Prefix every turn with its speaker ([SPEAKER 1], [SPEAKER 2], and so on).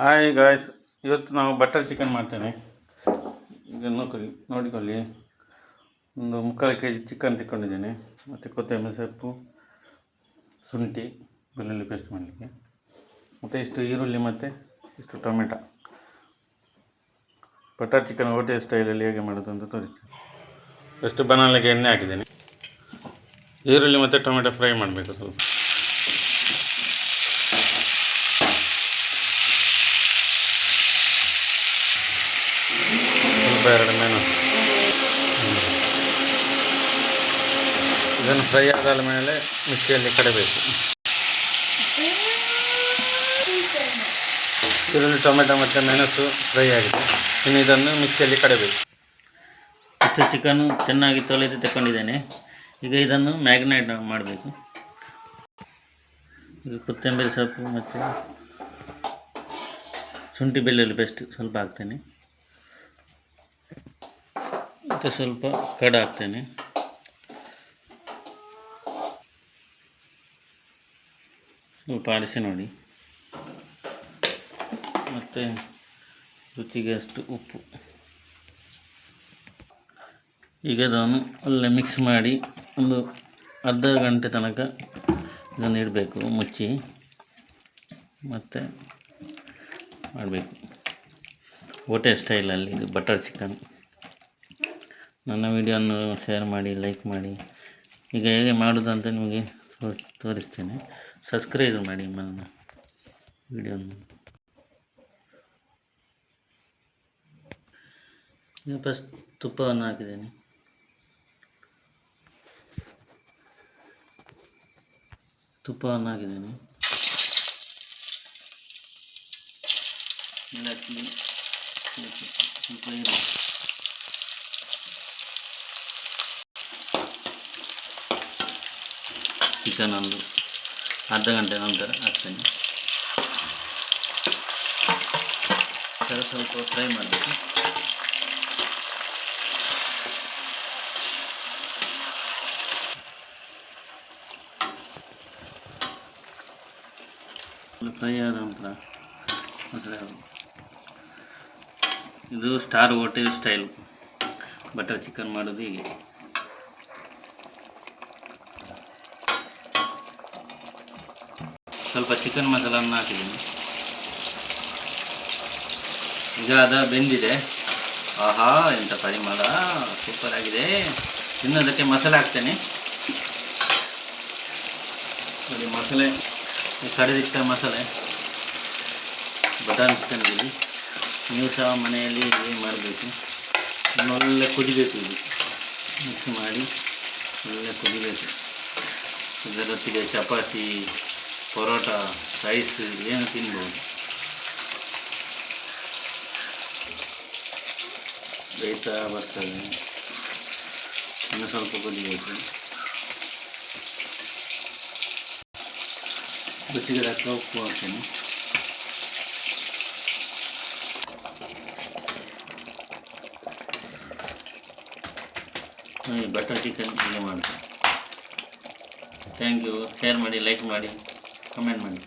[SPEAKER 1] Hi guys, ಇವತ್ತು ನಾವು butter chicken ಮಾಡ್ತೇನೆ. ಈಗ ನೋಡಿಕೊಳ್ಳಿ, ಒಂದು 3/4 kg ಚಿಕನ್ ತಗೊಂಡಿದ್ದೇನೆ. ಮತ್ತು ಕೊತ್ತಂಬರಿ ಸೊಪ್ಪು, ಶುಂಠಿ ಬೆಳ್ಳುಳ್ಳಿ ಪೇಸ್ಟ್ ಮಾಡಲಿಕ್ಕೆ, ಮತ್ತು ಇಷ್ಟು ಈರುಳ್ಳಿ ಮತ್ತು ಇಷ್ಟು ಟೊಮೆಟೊ. ಬಟರ್ ಚಿಕನ್ ಹೋಟೆಲ್ ಸ್ಟೈಲಲ್ಲಿ ಹೇಗೆ ಮಾಡೋದು ಅಂತ ತೋರಿಸ್ತೇನೆ. ಫಸ್ಟ್ ಬನಾಲಿಗೆ ಎಣ್ಣೆ ಹಾಕಿದ್ದೇನೆ. ಈರುಳ್ಳಿ ಮತ್ತು ಟೊಮೆಟೊ ಫ್ರೈ ಮಾಡಬೇಕು. ಸ್ವಲ್ಪ 2 ಮೆಣಸು. ಇದನ್ನು ಫ್ರೈ ಆದ ಮೇಲೆ ಮಿಕ್ಸಿಯಲ್ಲಿ ಕಡಬೇಕು. ಈರುಳ್ಳಿ ಟೊಮೆಟೊ ಮತ್ತು ಮೆಣಸು ಫ್ರೈ ಆಗಿದೆ. ಇನ್ನು ಇದನ್ನು ಮಿಕ್ಸಿಯಲ್ಲಿ ಕಡಬೇಕು. ಇಷ್ಟು ಚಿಕನ್ನು ಚೆನ್ನಾಗಿ ತೊಳೆದು ತಗೊಂಡಿದ್ದೇನೆ. ಈಗ ಇದನ್ನು ಮ್ಯಾಗ್ನೇಟ್ ಮಾಡಬೇಕು. ಈಗ ಕೊತ್ತಂಬರಿ ಸೊಪ್ಪು ಮತ್ತು ಶುಂಠಿ ಬೆಳ್ಳುಳ್ಳಿ ಪೇಸ್ಟ್ ಸ್ವಲ್ಪ ಹಾಕ್ತೇನೆ. ಮತ್ತು ಸ್ವಲ್ಪ ಕಡ ಹಾಕ್ತೇನೆ. ಸ್ವಲ್ಪ ಅರಿಶಿನ ನೋಡಿ, ಮತ್ತು ರುಚಿಗೆ ಅಷ್ಟು ಉಪ್ಪು. ಈಗ ಅದನ್ನು ಒಳ್ಳೆ ಮಿಕ್ಸ್ ಮಾಡಿ ಒಂದು ಅರ್ಧ ಗಂಟೆ ತನಕ ಇದನ್ನು ಇಡಬೇಕು ಮುಚ್ಚಿ. ಮತ್ತು ಮಾಡಬೇಕು ಹೋಟೆಲ್ ಸ್ಟೈಲಲ್ಲಿ. ಇದು ಬಟರ್ ಚಿಕನ್. ನನ್ನ ವಿಡಿಯೋವನ್ನು ಶೇರ್ ಮಾಡಿ, ಲೈಕ್ ಮಾಡಿ. ಈಗ ಹೇಗೆ ಮಾಡೋದಂತ ನಿಮಗೆ ತೋರಿಸ್ತೇನೆ. ಸಬ್ಸ್ಕ್ರೈಬ್ ಮಾಡಿ ನನ್ನ ವಿಡಿಯೋವನ್ನು. ಈಗ ಫಸ್ಟ್ ತುಪ್ಪವನ್ನು ಹಾಕಿದ್ದೇನೆ. ಏಲಕ್ಕಿ, ಸ್ವಲ್ಪ ಈರುಳ್ಳಿ, ಚಿಕನ್ ಒಂದು ಅರ್ಧ ಗಂಟೆ ನಂತರ ಹಾಕ್ತೇನೆ. ಸ್ವಲ್ಪ ಫ್ರೈ ಮಾಡಬೇಕು. ಫ್ರೈ ಆದ ನಂತರ ಮಸಾಲೆ ಹಾಕಬೇಕು. ಇದು star hotel style butter chicken ಮಾಡೋದು ಹೀಗೆ. ಸ್ವಲ್ಪ ಚಿಕನ್ ಮಸಾಲನ್ನು ಹಾಕಿದ್ದೀನಿ. ಈಗ ಅದು ಬೆಂದಿದೆ. ಆಹಾ, ಎಂಥ ಪರಿಮಳ, ಸೂಪರ್ ಆಗಿದೆ. ಇನ್ನು ಅದಕ್ಕೆ ಮಸಾಲೆ ಹಾಕ್ತೇನೆ. ನೋಡಿ, ಮಸಾಲೆ ಕಡಿದಿಟ್ಟ ಮಸಾಲೆ ಬಟರ್ ಚಿಕನ್ನಲ್ಲಿ. ನೀವು ಸಹ ಮನೆಯಲ್ಲಿ ಮಾಡಬೇಕು. ಒಳ್ಳೆ ಕುದಿಬೇಕು. ಇದು ಮಿಕ್ಸ್ ಮಾಡಿ ಒಳ್ಳೆ ಕುದಿಬೇಕು. ಇದರೊತ್ತಿಗೆ ಚಪಾತಿ, ಪರೋಟ, ರೈಸ್ ಏನು ತಿನ್ಬೋದು. ಬೇಯ್ತಾ ಬರ್ತದೆ. ಇನ್ನು ಸ್ವಲ್ಪ ಕುದಿಬೇಕು. ರುಚಿಗೆ ತಕ್ಕ ಉಪ್ಪು ಹಾಕ್ತೇನೆ. ಬಟರ್ ಚಿಕನ್ ಹೀಗೆ ಮಾಡ್ತೇನೆ. Thank you. ಶೇರ್ ಮಾಡಿ, ಲೈಕ್ ಮಾಡಿ, ಕಮೆಂಟ್ ಮಾಡಿ.